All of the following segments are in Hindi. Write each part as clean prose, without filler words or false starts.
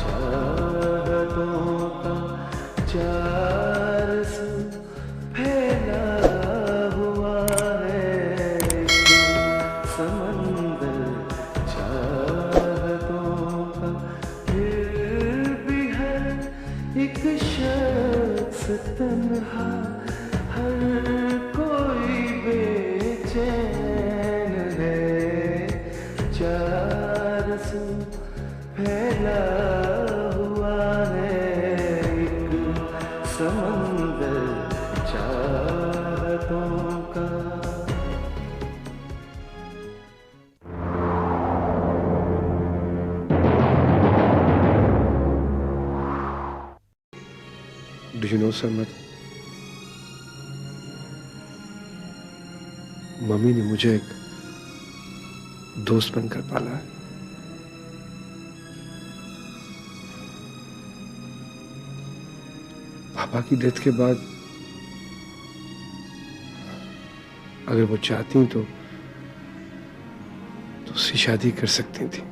चाहतों का चार सू फैला हुआ है समंदर चाहतों का, फिर भी है एक शख्स तन्हा, हर कोई बेचैन है, चार सू फैला हुआ है एक समंदर चाहतों का। Do you know, Sarmat? Mummy ने मुझे एक दोस्त बनकर पाला है। पापा की डेथ के बाद अगर वो चाहती तो उससे शादी कर सकती थी,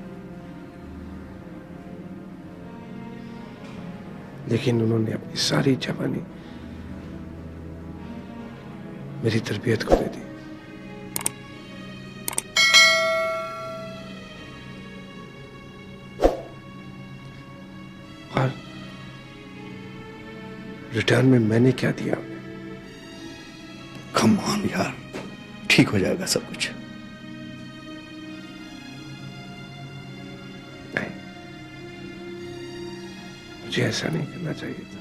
लेकिन उन्होंने अपनी सारी जवानी मेरी तरबियत को दे दी। और रिटर्न में मैंने क्या दिया? कम ऑन यार, ठीक हो जाएगा सब कुछ। नहीं, मुझे ऐसा नहीं करना चाहिए था।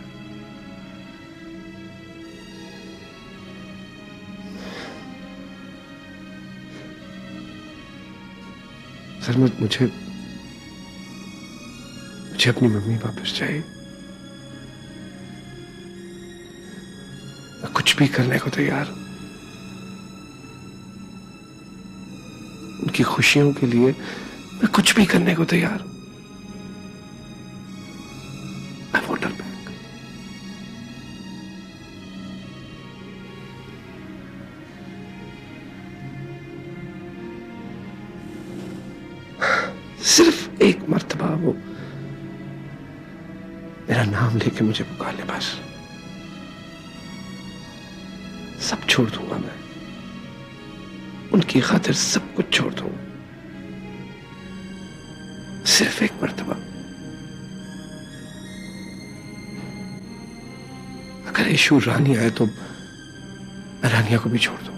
सर मुझे अपनी मम्मी वापस चाहिए। मैं कुछ भी करने को तैयार हूं। उनकी खुशियों के लिए मैं कुछ भी करने को तैयार हूं। I want her back. सिर्फ एक मर्तबा वो मेरा नाम लेके मुझे पुकार ले, बस। सब छोड़ दूंगा मैं, उनकी खातिर सब कुछ छोड़ दूंगा। सिर्फ एक मर्तबा। अगर यशु रानी आए तो मैं रानिया को भी छोड़ दूंगा।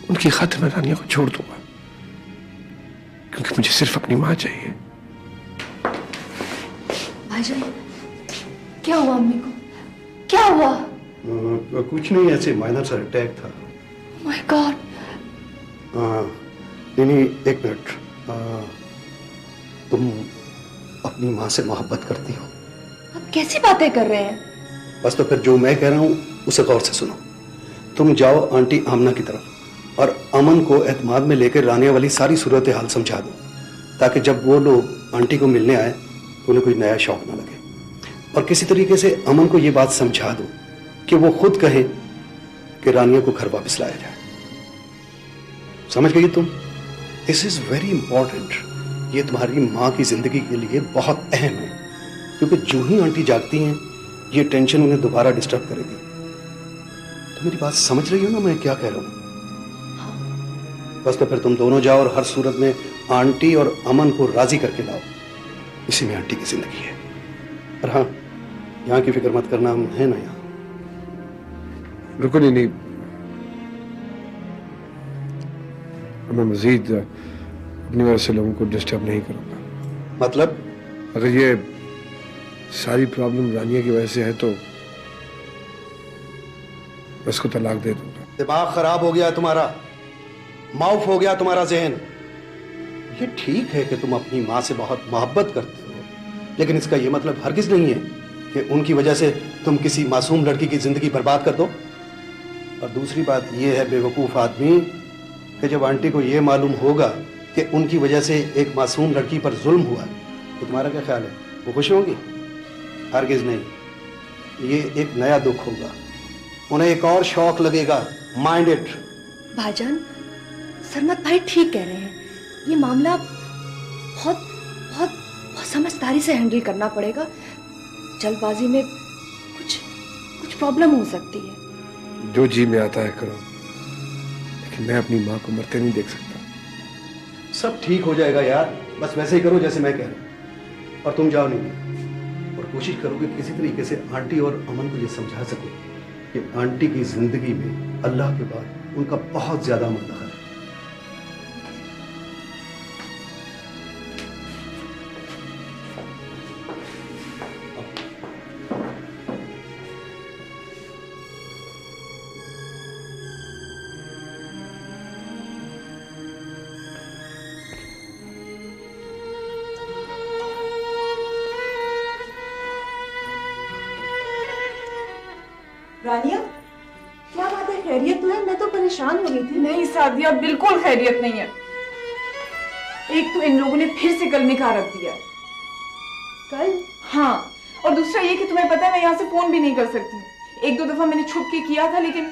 उनकी खातिर मैं रानिया को छोड़ दूंगा, क्योंकि मुझे सिर्फ अपनी मां चाहिए। भाईजान, क्या हुआ अम्मी को? क्या हुआ? कुछ नहीं, ऐसे माइनर सा अटैक था। My God. नहीं, एक मिनट। तुम अपनी माँ से मोहब्बत करती हो? आप कैसी बातें कर रहे हैं? बस तो फिर जो मैं कह रहा हूँ उसे गौर से सुनो। तुम जाओ आंटी आमना की तरफ और अमन को एतमाद में लेकर रानिया वाली सारी सूरत हाल समझा दो, ताकि जब वो लोग आंटी को मिलने आए तो उन्हें कोई नया शौक ना लगे। और किसी तरीके से अमन को ये बात समझा दो कि वो खुद कहे कि रानिया को घर वापस लाया जाए। समझ गई तुम? This is very important. ये तुम्हारी माँ की जिंदगी के लिए बहुत अहम है, क्योंकि जो ही आंटी जागती हैं ये टेंशन उन्हें दोबारा डिस्टर्ब करेगी। तो मेरी बात समझ रही हो ना मैं क्या कह रहा हूँ? बस तो फिर तुम दोनों जाओ और हर सूरत में आंटी और अमन को राजी करके लाओ। इसी में आंटी की जिंदगी है। और हाँ, यहाँ की फिक्र मत करना, हम है ना यहाँ। रुको, नहीं, मैं मजीद अपनी वजह से लोगों को डिस्टर्ब नहीं करूंगा। मतलब? अगर ये सारी प्रॉब्लम रानिया की वजह से है तो मैं उसको तलाक दे दूंगा। दिमाग खराब हो गया तुम्हारा, माउफ हो गया तुम्हारा जहन। ये ठीक है कि तुम अपनी माँ से बहुत मोहब्बत करते हो, लेकिन इसका ये मतलब हरगिज नहीं है कि उनकी वजह से तुम किसी मासूम लड़की की जिंदगी बर्बाद कर दो। और दूसरी बात यह है बेवकूफ़ आदमी कि जब आंटी को यह मालूम होगा कि उनकी वजह से एक मासूम लड़की पर जुल्म हुआ तो तुम्हारा क्या ख्याल है? वो खुश होंगी? हरगिज नहीं। ये एक नया दुख होगा, उन्हें एक और शौक लगेगा। Mind it. भाईजान, सरमत भाई ठीक कह रहे हैं। ये मामला बहुत बहुत बहुत समझदारी से हैंडल करना पड़ेगा। जल्दबाजी में कुछ कुछ प्रॉब्लम हो सकती है। जो जी में आता है करो, लेकिन मैं अपनी माँ को मरते नहीं देख सकता। सब ठीक हो जाएगा यार, बस वैसे ही करो जैसे मैं कह रहा हूँ। और तुम जाओ नहीं, और कोशिश करो कि किसी तरीके से आंटी और अमन को ये समझा सको कि आंटी की जिंदगी में अल्लाह के बाद उनका बहुत ज्यादा अमल दखल है। रानिया, क्या बात है? खैरियत तो है? मैं तो परेशान हो गई थी। नहीं सादिया, बिल्कुल खैरियत नहीं है। एक तो इन लोगों ने फिर से कल निकाह रख दिया। कल? हाँ, और दूसरा ये कि तुम्हें पता है मैं यहाँ से फोन भी नहीं कर सकती। एक दो दफा मैंने छुप के किया था, लेकिन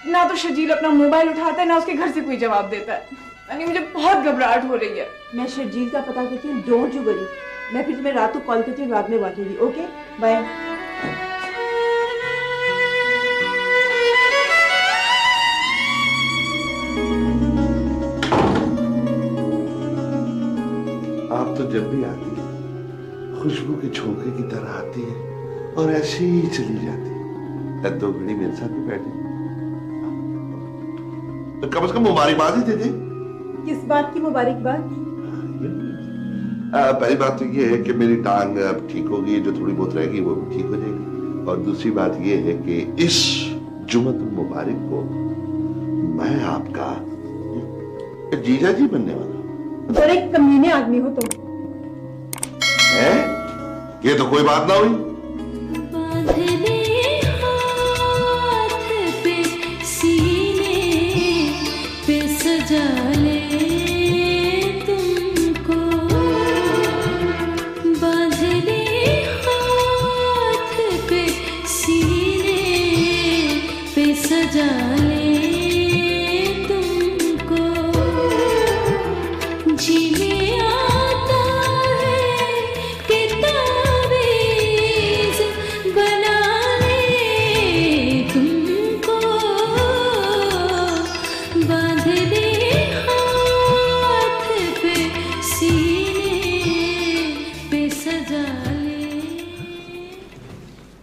ना तो शर्जील अपना मोबाइल उठाता है, ना उसके घर से कोई जवाब देता है। यानी मुझे बहुत घबराहट हो रही है। मैं शर्जील का पता करती हूँ। डोंट यू वरी, मैं फिर तुम्हें रात को कॉल करती हूँ, रात में बात होगी। Okay bye. आप तो जब भी आती है खुशबू के झोंके की तरह आती है और ऐसे ही चली जाती है। 2 घड़ी मेरे साथ भी बैठे, तो कम से कम मुबारकबाद ही दे दे। किस बात की मुबारकबाद? पहली बात तो ये है कि मेरी टांग अब ठीक होगी, जो थोड़ी बहुत रहेगी वो भी ठीक हो जाएगी। और दूसरी बात ये है कि इस जुम्मतुल मुबारक को मैं आपका जीजा जी बनने वाला हूं। बड़े कमीने आदमी हो तुम। है? ये तो कोई बात ना हुई।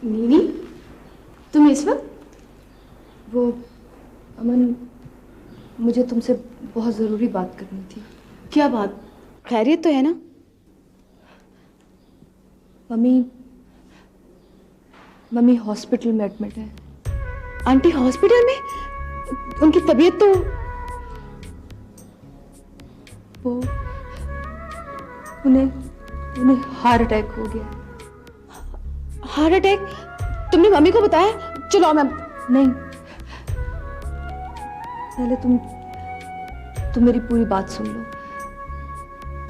नीनी, तुम इस वक्त? वो अमन, मुझे तुमसे बहुत ज़रूरी बात करनी थी। क्या बात? खैरियत तो है ना? मम्मी हॉस्पिटल में एडमिट है। आंटी हॉस्पिटल में? उनकी तबीयत तो... वो उन्हें हार्ट अटैक हो गया। Heart attack? तुमने मम्मी को बताया? चलो मैं... नहीं, पहले तुम मेरी पूरी बात सुन लो।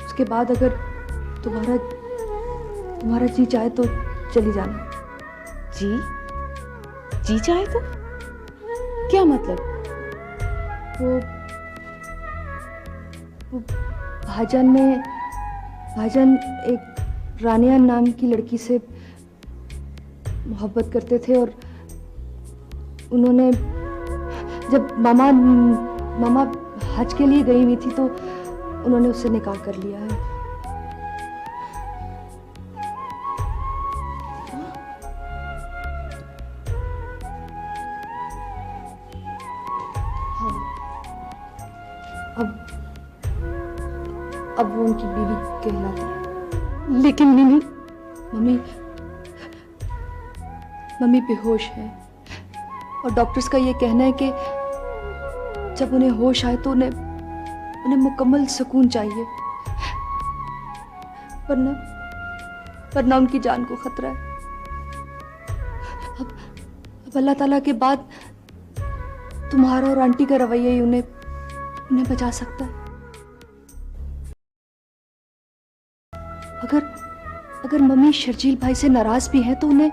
उसके बाद अगर तुम्हारा जी चाहे तो चली जाना। जी चाहे तो? क्या मतलब? वो भाईजान एक रानिया नाम की लड़की से मोहब्बत करते थे, और उन्होंने जब मामा हज के लिए गई हुई थी तो उन्होंने उससे निकाह कर लिया है। हाँ, अब वो उनकी बीवी कहलाती है। लेकिन नीनी... मम्मी बेहोश है, और डॉक्टर्स का ये कहना है कि जब उन्हें होश आए तो उन्हें मुकम्मल सुकून चाहिए, वरना उनकी जान को खतरा है। अब अल्लाह ताला के बाद तुम्हारा और आंटी का रवैया ही उन्हें बचा सकता है। अगर मम्मी शर्जील भाई से नाराज भी है तो उन्हें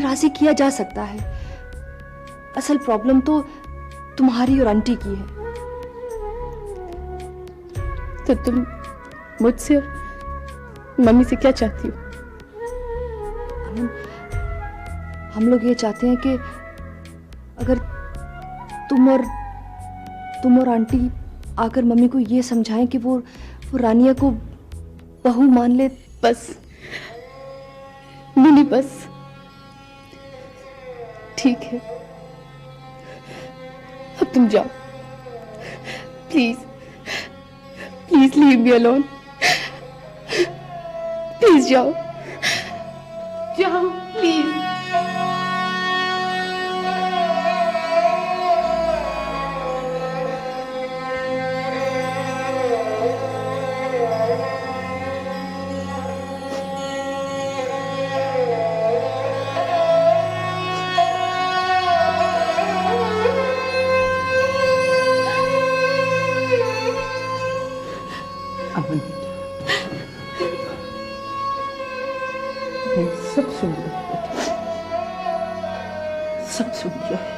राजी किया जा सकता है। असल प्रॉब्लम तो तुम्हारी और आंटी की है। तो तुम मुझसे मम्मी से क्या चाहती हो? हम लोग ये चाहते हैं कि अगर तुम और आंटी आकर मम्मी को ये समझाएं कि वो रानिया को बहू मान ले। बस मिली, बस ठीक है, अब तुम जाओ। Please please leave me alone, please जाओ जाओ प्लीज। अमन मैं सब सुन लिया बेटा, सब सुन लिया है।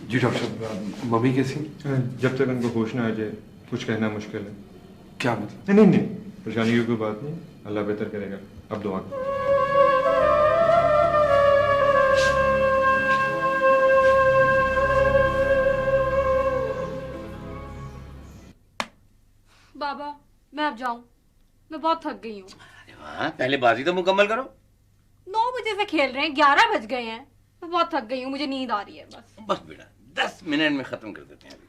जी डॉक्टर साहब, मम्मी कैसी? जब तक उनको होश ना आ जाए कुछ कहना मुश्किल है। क्या मतलब? नहीं नहीं, परेशानी की कोई बात नहीं, अल्लाह बेहतर करेगा। अब दुआ करो। बाबा मैं अब जाऊं, मैं बहुत थक गई हूँ। हाँ, पहले बाजी तो मुकम्मल करो। 9 बजे से खेल रहे हैं, 11 बज गए हैं। मैं बहुत थक गई हूँ, मुझे नींद आ रही है। बस बेटा 10 मिनट में खत्म कर देते हैं अभी।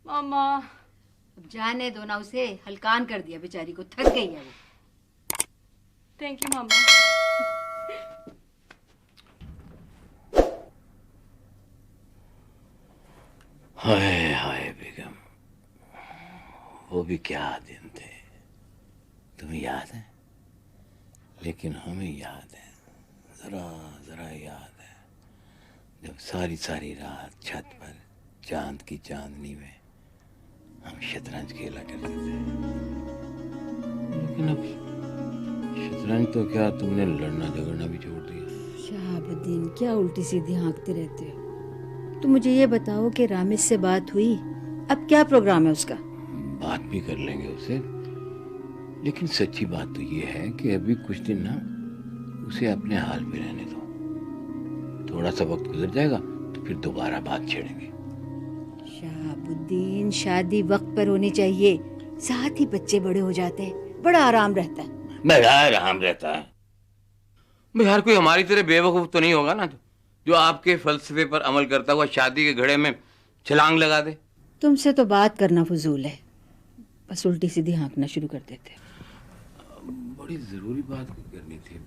मामा अब जाने दो ना, उसे हलकान कर दिया, बेचारी को थक गई है वो। थैंक यू मामा। हाय हाय बेगम, वो भी क्या दिन थे, तुम्हें याद है? लेकिन हमें याद है, जरा जरा याद है, जब सारी सारी रात छत पर चांद की चांदनी में हम शतरंज खेला करते थे। लेकिन अब शतरंज तो क्या, तुमने लड़ना झगड़ना भी छोड़ दिया। शहाबुद्दीन, क्या उल्टी सीधी हाँकते रहते हो? तुम मुझे ये बताओ कि रामिस से बात हुई? अब क्या प्रोग्राम है उसका? बात भी कर लेंगे उससे, लेकिन सच्ची बात तो ये है कि अभी कुछ दिन ना उसे अपने हाल पे रहने दो। थोड़ा सा वक्त गुजर जाएगा तो फिर दोबारा बात छेड़ेंगे। शहाबुद्दीन, शादी वक्त पर होनी चाहिए, साथ ही बच्चे बड़े हो जाते हैं, बड़ा आराम रहता है। मैं आराम रहता है भाई, हर कोई हमारी तरह बेवकूफ तो नहीं होगा ना, जो आपके फलसफे पर अमल करता हुआ शादी के घड़े में छलांग लगा दे। तुमसे तो बात करना फजूल है, बस उल्टी सीधी हाँकना शुरू कर देते। बड़ी जरूरी बात करनी थी,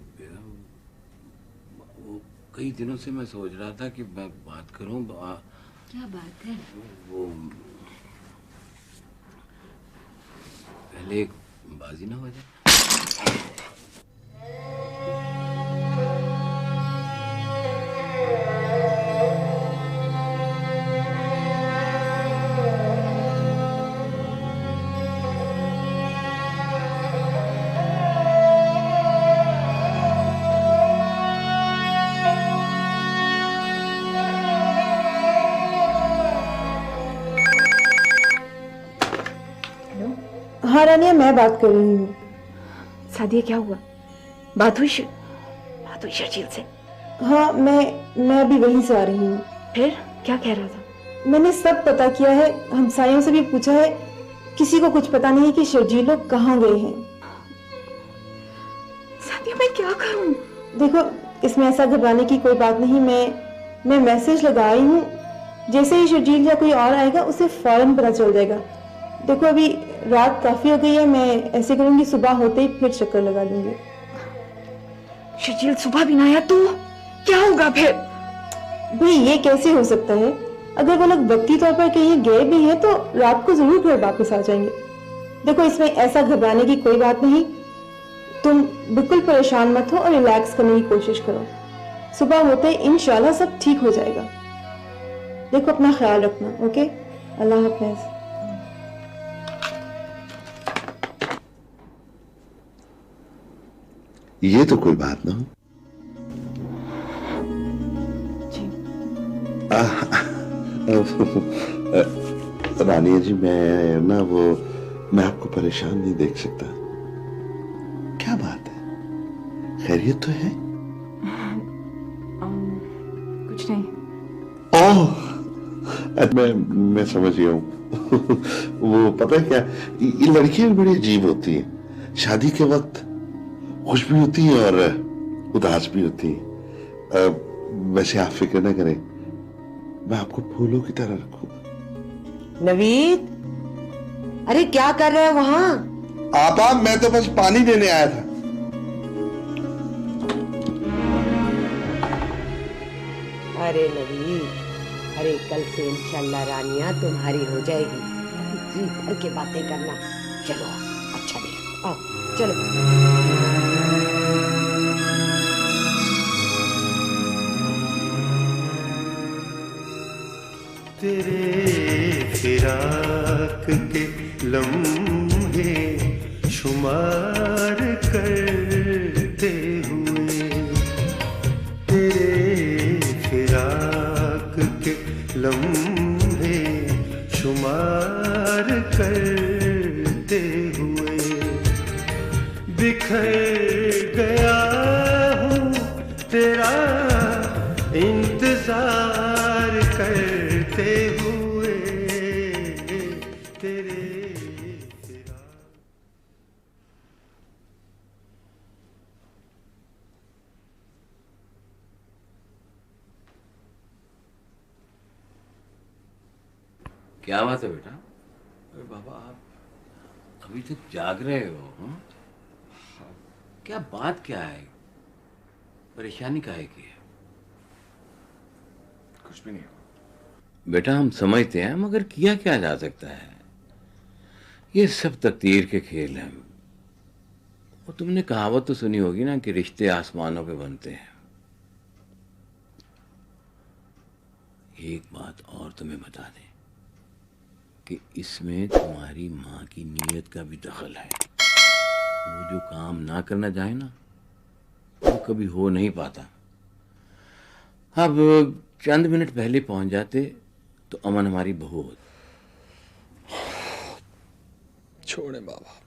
वो कई दिनों से मैं सोच रहा था कि मैं बात करूं। क्या बात है? वो पहले एक बाजी ना हो जाए। हाँ रानिया, मैं बात कर रही हूँ। सादिया क्या हुआ? बात हुई शर्जील से? हाँ, मैं अभी वहीं से आ रही हूँ। फिर क्या कह रहा था? मैंने सब पता किया है, हमसायों से भी पूछा है, किसी को कुछ पता नहीं कि शर्जील लोग कहाँ गए हैं। सादिया मैं क्या करूं? देखो इसमें ऐसा घबराने की कोई बात नहीं। मैं मैसेज लगाई हूँ, जैसे ही शर्जील या कोई और आएगा उसे फौरन पता चल जाएगा। देखो अभी रात काफी हो गई है, मैं ऐसे करूंगी सुबह होते ही फिर चक्कर लगा दूंगी। शर्जील सुबह भी ना आया तो क्या होगा फिर? भाई ये कैसे हो सकता है? अगर वो लोग वक्ती तौर पर कहीं गए भी हैं तो रात को जरूर घर वापस आ जाएंगे। देखो इसमें ऐसा घबराने की कोई बात नहीं, तुम बिल्कुल परेशान मत हो और रिलैक्स करने की कोशिश करो। सुबह होते ही इंशाल्लाह सब ठीक हो जाएगा। देखो अपना ख्याल रखना, ओके? अल्लाह हाफिज। ये तो कोई बात ना हो। रानिया जी, मैं आपको परेशान नहीं देख सकता। क्या बात है? खैरियत तो है? कुछ नहीं। ओह, मैं समझ गया हूँ। वो पता है क्या, ये लड़कियां भी बड़ी अजीब होती हैं। शादी के वक्त खुश भी होती हैं और उदास भी होती हैं। वैसे आप फिक्र न करें, मैं आपको फूलों की तरह रखूंगा। नवीद, अरे क्या कर रहे हैं वहां? आपा, मैं तो बस पानी देने आया था। अरे नवीद, अरे कल से इंशाल्लाह रानिया तुम्हारी हो जाएगी। जी भर के बातें करना। चलो अच्छा नहीं, आओ चलो। तेरे फिराक के लम्हे शुमार करते हुए, तेरे फिराक के लम्हे शुमार करते हुए बिखर गया हूँ तेरा इंतजार करते हुए। तेरे क्या बात है बेटा? अरे बाबा, आप अभी तक जाग रहे हो? हाँ? क्या बात क्या है? परेशानी काहे की है? कुछ भी नहीं। बेटा हम समझते हैं, मगर किया क्या जा सकता है? ये सब तकदीर के खेल हैं। और तुमने कहावत तो सुनी होगी ना कि रिश्ते आसमानों पे बनते हैं। एक बात और तुम्हें बता दें कि इसमें तुम्हारी माँ की नीयत का भी दखल है। वो जो काम ना करना चाहे ना, वो कभी हो नहीं पाता। अब चंद मिनट पहले पहुंच जाते तो अमन हमारी बहू होती। छोड़े बाबा,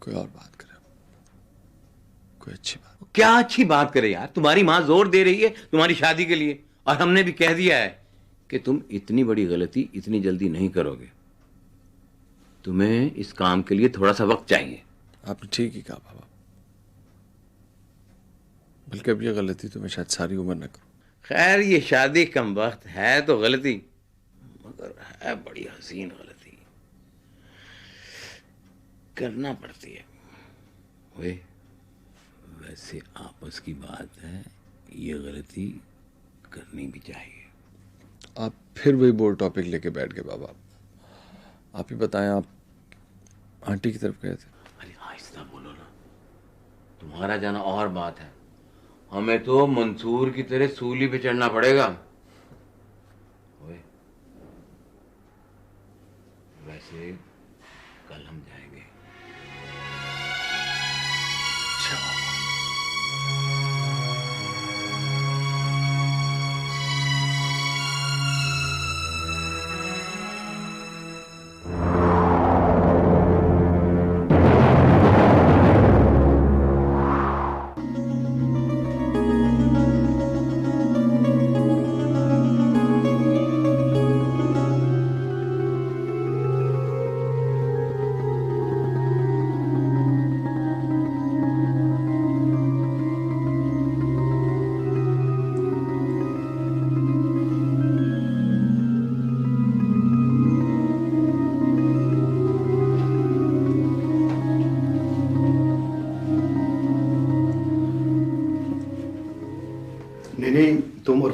कोई और बात करे, कोई अच्छी बात। क्या अच्छी बात करे यार? तुम्हारी माँ जोर दे रही है तुम्हारी शादी के लिए, और हमने भी कह दिया है कि तुम इतनी बड़ी गलती इतनी जल्दी नहीं करोगे। तुम्हें इस काम के लिए थोड़ा सा वक्त चाहिए। आपने ठीक ही कहा बाबा, बल्कि अब ये गलती तो मैं शायद सारी उम्र न करूं। खैर ये शादी कम वक्त है तो गलती, मगर है बड़ी हसीन गलती, करना पड़ती है। वैसे आपस की बात है, ये गलती करनी भी चाहिए। आप फिर वही बोर टॉपिक लेके बैठ गए बाबा। आप ही बताएं, आप आंटी की तरफ गए थे? अरे आहिस्ता बोलो ना, तुम्हारा जाना और बात है, हमें तो मंसूर की तरह सूली पे चढ़ना पड़ेगा। वैसे कल हम जाएंगे।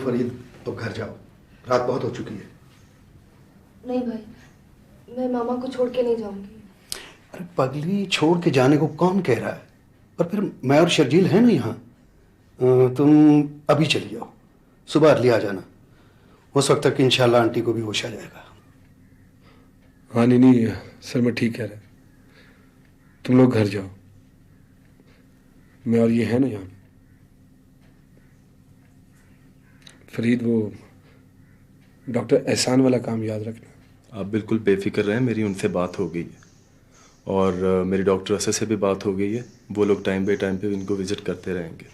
फरीद, अब घर जाओ, रात बहुत हो चुकी है। नहीं भाई, मैं मामा को छोड़ के नहीं जाऊंगी। अरे पगली, छोड़ के जाने को कौन कह रहा है? और फिर मैं और शर्जील हैं ना यहाँ। तुम अभी चली जाओ, सुबह अर्ली आ जाना। उस वक्त तक इंशाल्लाह आंटी को भी होश आ जाएगा। हाँ नहीं सर, मैं ठीक कह रहा। तुम लोग घर जाओ, मैं और ये है ना यहाँ। फरीद, वो डॉक्टर एहसान वाला काम याद रखना। आप बिल्कुल बेफिक्र रहें, मेरी उनसे बात हो गई है और मेरी डॉक्टर असद से भी बात हो गई है। वो लोग टाइम बाई टाइम पे इनको विज़िट करते रहेंगे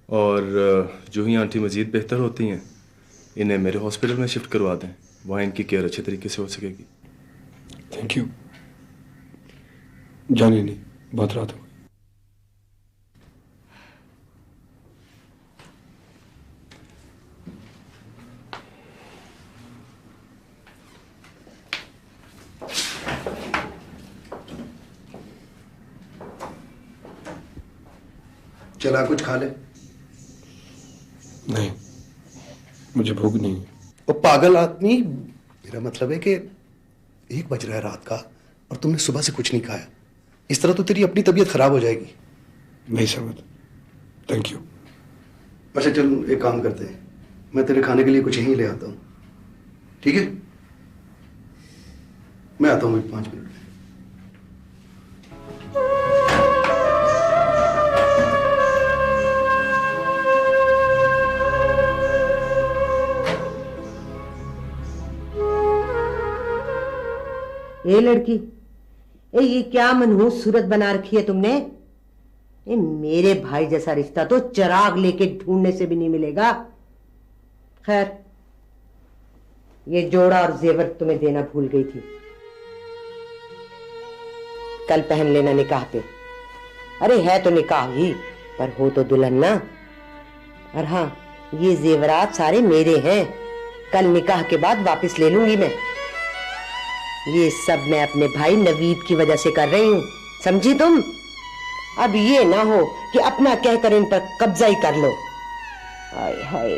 और जो ही आंटी मज़ीद बेहतर होती हैं इन्हें मेरे हॉस्पिटल में शिफ्ट करवा दें, वहाँ इनकी केयर अच्छे तरीके से हो सकेगी। Thank you. जाने नहीं, बहुत रात हो गई। चला कुछ खा ले। नहीं, मुझे भूख नहीं है। वो पागल आदमी, मेरा मतलब है कि 1 बज रहा है रात का और तुमने सुबह से कुछ नहीं खाया। इस तरह तो तेरी अपनी तबीयत खराब हो जाएगी। नहीं समझ। Thank you. अच्छा चल, एक काम करते हैं, मैं तेरे खाने के लिए कुछ यहीं ले आता हूँ, ठीक है? मैं आता हूँ 5 मिनट में। ए लड़की, ये क्या मनहूस सूरत बना रखी है तुमने? मेरे भाई जैसा रिश्ता तो चिराग लेके ढूंढने से भी नहीं मिलेगा। खैर, ये जोड़ा और जेवर तुम्हें देना भूल गई थी, कल पहन लेना निकाह पे। अरे है तो निकाह ही, पर हो तो दुल्हन ना। और हाँ, ये जेवरात सारे मेरे हैं, कल निकाह के बाद वापस ले लूंगी मैं। ये सब मैं अपने भाई नवीद की वजह से कर रही हूं, समझी तुम? अब ये ना हो कि अपना कहकर इन पर कब्जा ही कर लो। हाय हाय,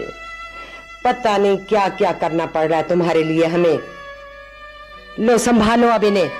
पता नहीं क्या क्या करना पड़ रहा है तुम्हारे लिए हमें। लो संभालो अब इन्हें।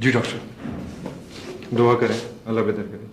जी डॉक्टर, दुआ करें, अल्लाह बेहतर करे।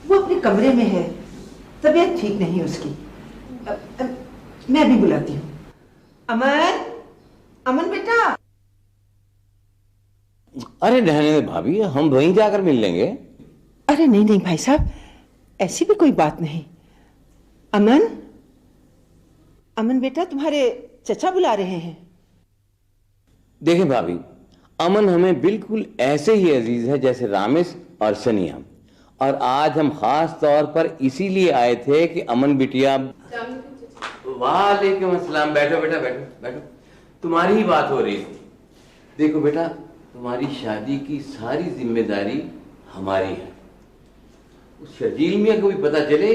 वो अपने कमरे में है, तबीयत ठीक नहीं है उसकी। मैं अभी बुलाती हूँ। अमन, अमन बेटा। अरे रहने दे भाभी, हम वहीं जाकर मिल लेंगे। अरे नहीं नहीं भाई साहब, ऐसी भी कोई बात नहीं। अमन, अमन बेटा, तुम्हारे चचा बुला रहे हैं। देखें भाभी, अमन हमें बिल्कुल ऐसे ही अजीज है जैसे रामेश और सनिया, और आज हम खास तौर पर इसीलिए आए थे कि अमन बिटिया। वालेकुम अस्सलाम। बैठो बेटा, बैठो बैठो, तुम्हारी ही बात हो रही है। देखो बेटा, तुम्हारी शादी की सारी जिम्मेदारी हमारी है। उस शर्जील मियां को भी पता चले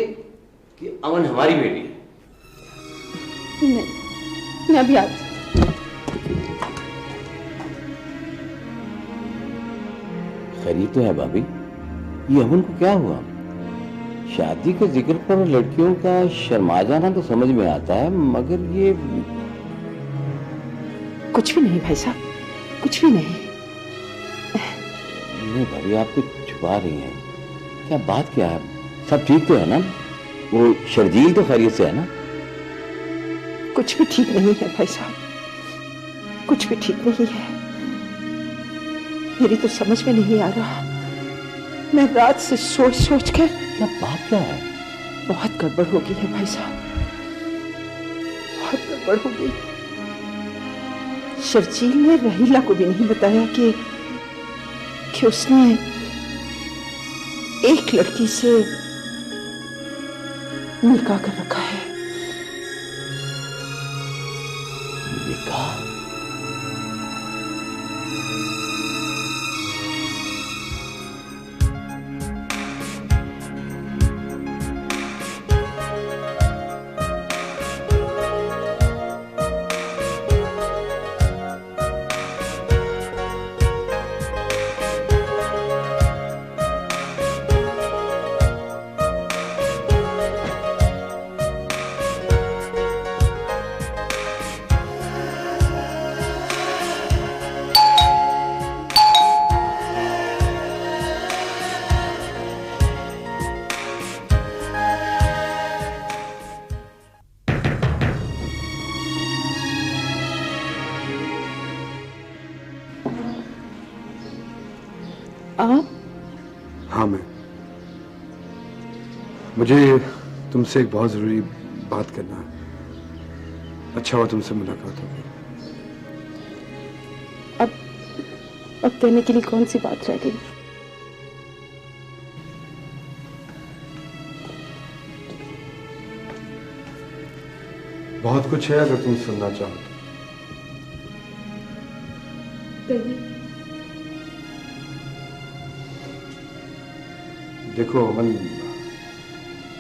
कि अमन हमारी बेटी है। नहीं, मैं अभी आती। खैरियत तो है भाभी? ये अमन को क्या हुआ? शादी के जिक्र पर लड़कियों का शर्मा जाना तो समझ में आता है, मगर ये कुछ भी नहीं भाई साहब, कुछ भी नहीं। नहीं भाभी, आप कुछ छुपा रही हैं। क्या बात क्या है? सब ठीक तो है ना? वो शर्जील तो खैरियत से है ना? कुछ भी ठीक नहीं है भाई साहब, कुछ भी ठीक नहीं है। मेरी तो समझ में नहीं आ रहा। मैं रात से सोच सोच कर। क्या बात क्या है? बहुत गड़बड़ हो गई है भाई साहब, बहुत गड़बड़ हो गई। शर्जील ने रहीला को भी नहीं बताया कि उसने एक लड़की से निकाह कर रखा है। निकाह? हाँ, मुझे तुमसे एक बहुत जरूरी बात करना है। अच्छा हुआ तुमसे मुलाकात हो गई। अब कहने के लिए कौन सी बात रह गई? बहुत कुछ है, अगर तुम सुनना चाहो तो। देखो अमन,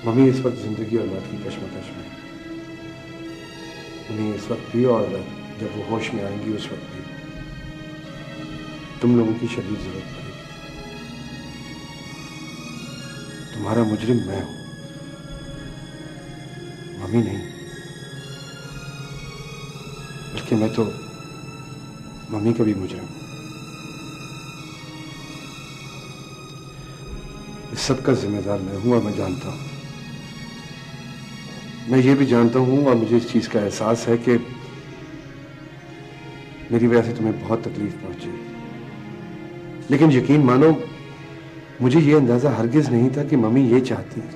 मम्मी इस वक्त जिंदगी और मौत की कश्मकश में, उन्हें इस वक्त भी और जब वो होश में आएंगी उस वक्त भी तुम लोगों की शदीद जरूरत पड़ेगी। तुम्हारा मुजरिम मैं हूं, मम्मी नहीं। बल्कि मैं तो मम्मी का भी मुजरिम हूं। इस सब का जिम्मेदार मैं हूं और मैं जानता हूं। मैं ये भी जानता हूं और मुझे इस चीज का एहसास है कि मेरी वजह से तुम्हें बहुत तकलीफ पहुंची, लेकिन यकीन मानो मुझे ये अंदाजा हरगिज नहीं था कि मम्मी ये चाहती है।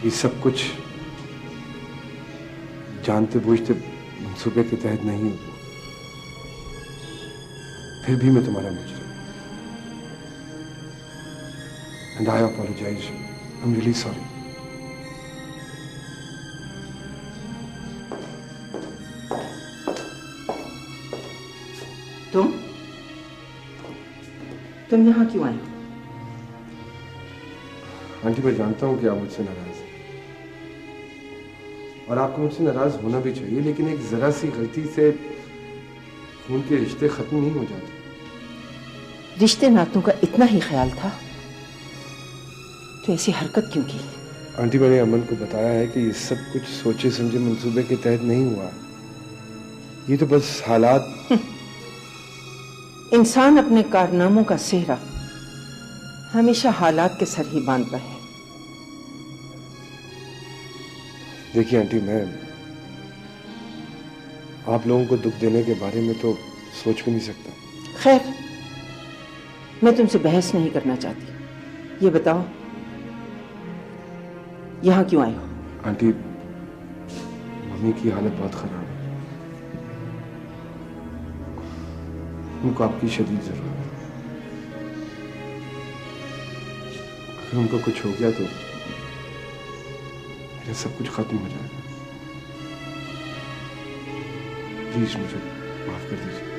ये सब कुछ जानते बूझते मंसूबे के तहत नहीं हुआ, फिर भी मैं तुम्हारा मुजरिम। And I apologize. I'm really sorry. तुम यहाँ क्यों आए? आंटी, मैं जानता हूँ कि आप मुझसे नाराज हैं और आपको मुझसे नाराज होना भी चाहिए, लेकिन एक जरा सी गलती से खून के रिश्ते खत्म नहीं हो जाते। रिश्ते नातों का इतना ही ख्याल था तो ऐसी हरकत क्यों की? आंटी, मैंने अमन को बताया है कि ये सब कुछ सोचे समझे मंसूबे के तहत नहीं हुआ। ये तो बस हालात। इंसान अपने कारनामों का सेहरा हमेशा हालात के सर ही बांधता है। देखिए आंटी, मैं आप लोगों को दुख देने के बारे में तो सोच भी नहीं सकता। खैर, मैं तुमसे बहस नहीं करना चाहती। ये बताओ, यहाँ क्यों आए हो? आंटी, मम्मी की हालत बहुत खराब है। उनको आपकी शदीद जरूरत है। अगर उनको कुछ हो गया तो मेरा सब कुछ खत्म हो जाएगा। प्लीज मुझे माफ कर दीजिए।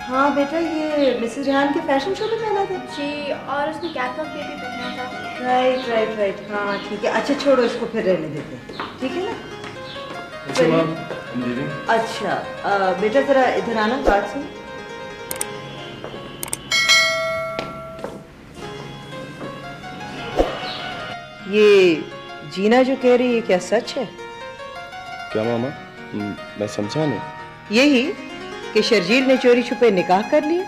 हाँ बेटा, ये मिसेस रेहान के फैशन शो में पहना था जी, और उसने कैटवॉक पे भी पहना था। राइट राइट राइट, हाँ ठीक है। अच्छा छोड़ो इसको, फिर रहने देते हैं, ठीक है ना? अच्छा बेटा जरा इधर आना, बात सुन। ये जीना जो कह रही है, क्या सच है? क्या मामा? मैं समझा नहीं। यही कि शर्जील ने चोरी छुपे निकाह कर लिया?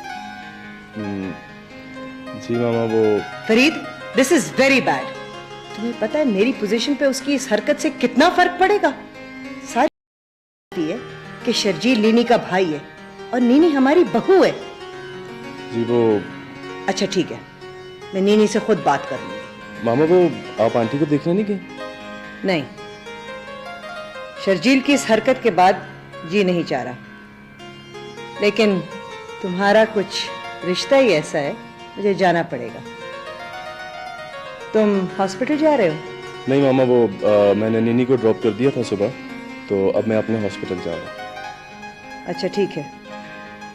जी मामा, वो Farid, this is very bad. तुम्हें पता है मेरी पोजीशन पे उसकी इस हरकत से कितना फर्क पड़ेगा? सारी है कि शर्जील नीनी का भाई है और नीनी हमारी बहू है। जी वो अच्छा ठीक है, मैं नीनी से खुद बात कर लूंगी। मामा, वो आप आंटी को देखने नहीं गए? नहीं, शर्जील की इस हरकत के बाद जी नहीं चाह रहा, लेकिन तुम्हारा कुछ रिश्ता ही ऐसा है, मुझे जाना पड़ेगा। तुम हॉस्पिटल जा रहे हो? नहीं मामा, वो मैंने नीनी को ड्रॉप कर दिया था सुबह, तो अब मैं अपने हॉस्पिटल जा रहा हूँ। अच्छा ठीक है,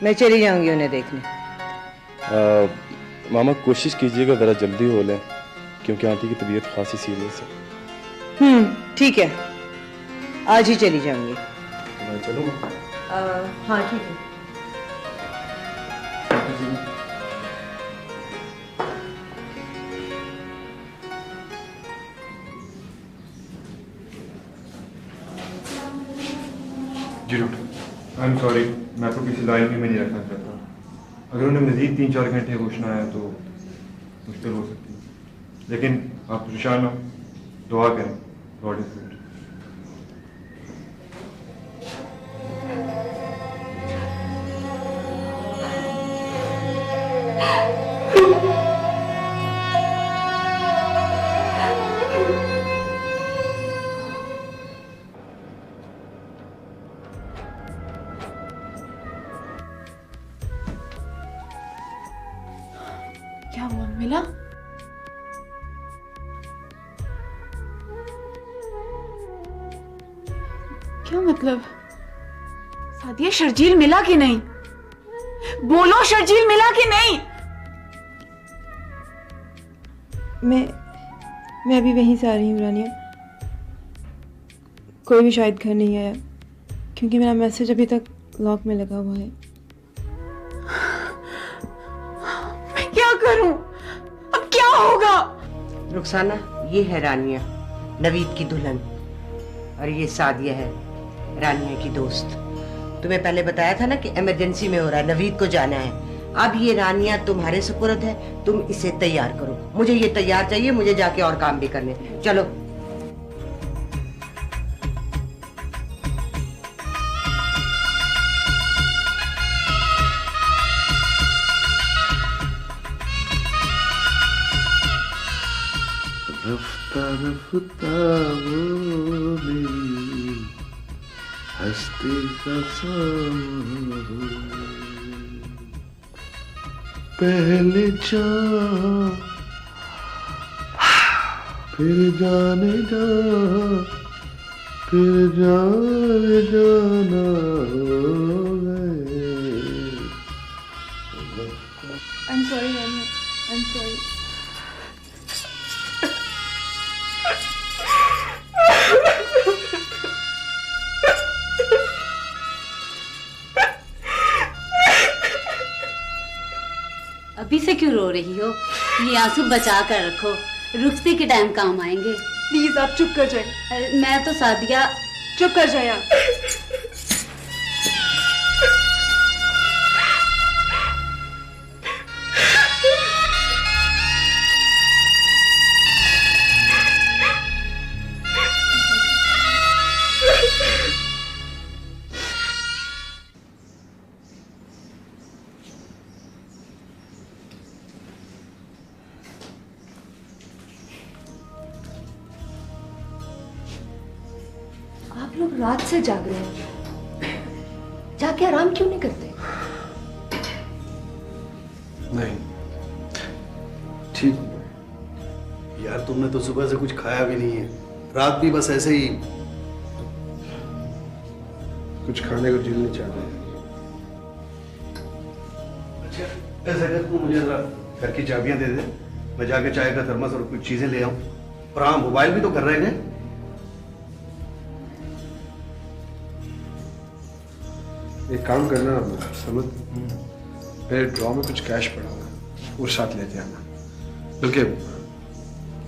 मैं चली जाऊंगी उन्हें देखने। मामा कोशिश कीजिएगा ज़रा जल्दी हो लें, क्योंकि आंटी की तबीयत खासी सीरियस है। ठीक है, आज ही चली जाऊंगी। तो मैं चलूँगा? हाँ ठीक है। जी डॉक्टर, आई एम सॉरी, मैं आपको किसी लाइन में नहीं रखना चाहता। अगर उन्हें मजीद 3-4 घंटे होश ना आया तो मुश्किल हो सकती है, लेकिन आप परेशान हो, दुआ करें। God is good. क्या हुआ? मिला? क्या मतलब? सादिया, शर्जील मिला कि नहीं? बोलो, शर्जील मिला कि नहीं? मैं अभी वहीं से आ रही हूँ रानिया। कोई भी शायद घर नहीं आया, क्योंकि मेरा मैसेज अभी तक लॉक में लगा हुआ है। मैं क्या करूं? अब क्या होगा? रुखसाना, ये है रानिया, नवीद की दुल्हन, और ये सादिया है, रानिया की दोस्त। तुम्हें पहले बताया था ना कि इमरजेंसी में हो रहा है, नवीद को जाना है। अब ये रानिया तुम्हारे सुपुर्द है, तुम इसे तैयार करो। मुझे ये तैयार चाहिए, मुझे जाके और काम भी करने। चलो। रफ्ता रफ्ता वो मेरी हस्ती का सामा, पहले जा फिर जाने जा, फिर जाने जाना हो गए। सकती हूँ। I am sorry Rania, I am sorry. अभी से क्यों रो रही हो? ये आंसू बचा कर रखो, रुखसे के टाइम काम आएंगे। प्लीज आप चुप कर जाए। मैं तो सादिया। चुप कर जाए आप। आप लोग रात से जाग रहे हैं, जाके आराम क्यों नहीं करते? नहीं ठीक यार, तुमने तो सुबह से कुछ खाया भी नहीं है, रात भी बस ऐसे ही। कुछ खाने को दिल नहीं चाहते। अच्छा ऐसा कर, तू मुझे जरा घर की चाबियां दे दे, मैं जाके चाय का थर्मस और कुछ चीजें ले आऊं। और हाँ, मोबाइल भी तो कर रहे हैं। एक काम करना समझ, मेरे ड्रॉ में कुछ कैश पड़ा हुआ है, वो साथ लेते आना, बल्कि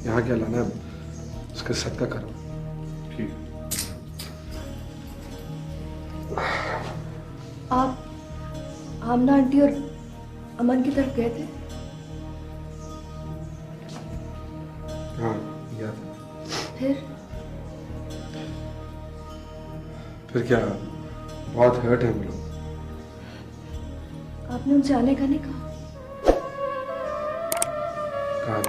यहाँ क्या लाना है उसका सदका करो। ठीक। आप आमना आंटी और अमन की तरफ गए थे? हाँ गया था। फिर क्या, बहुत हर्ट है हम लोग। आपने उनसे आने का नहीं कहा? कहा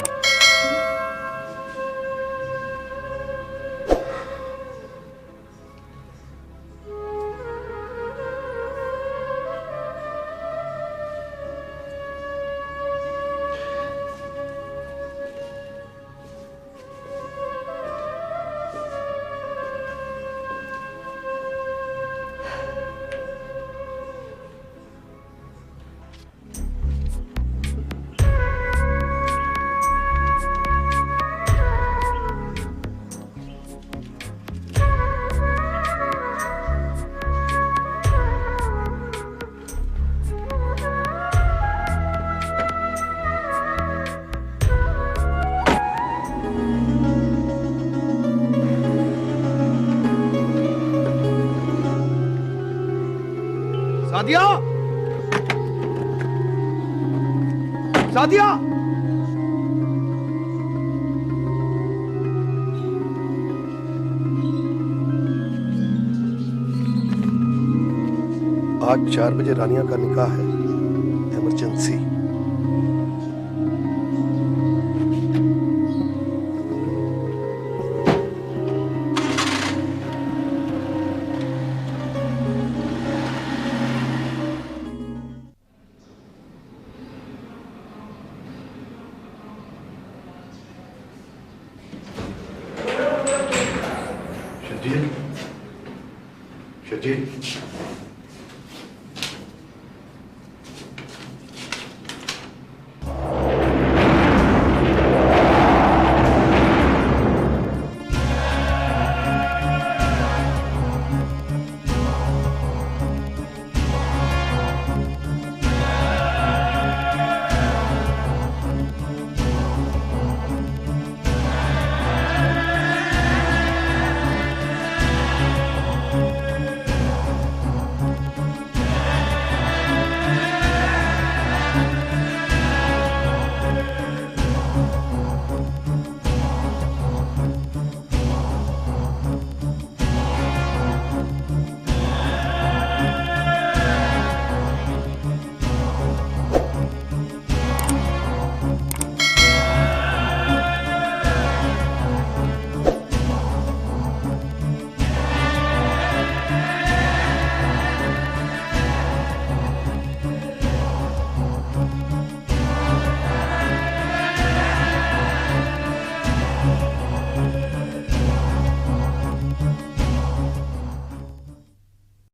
सादिया, सादिया, आज 4 बजे रानिया का निकाह है, इमरजेंसी। शर्जील,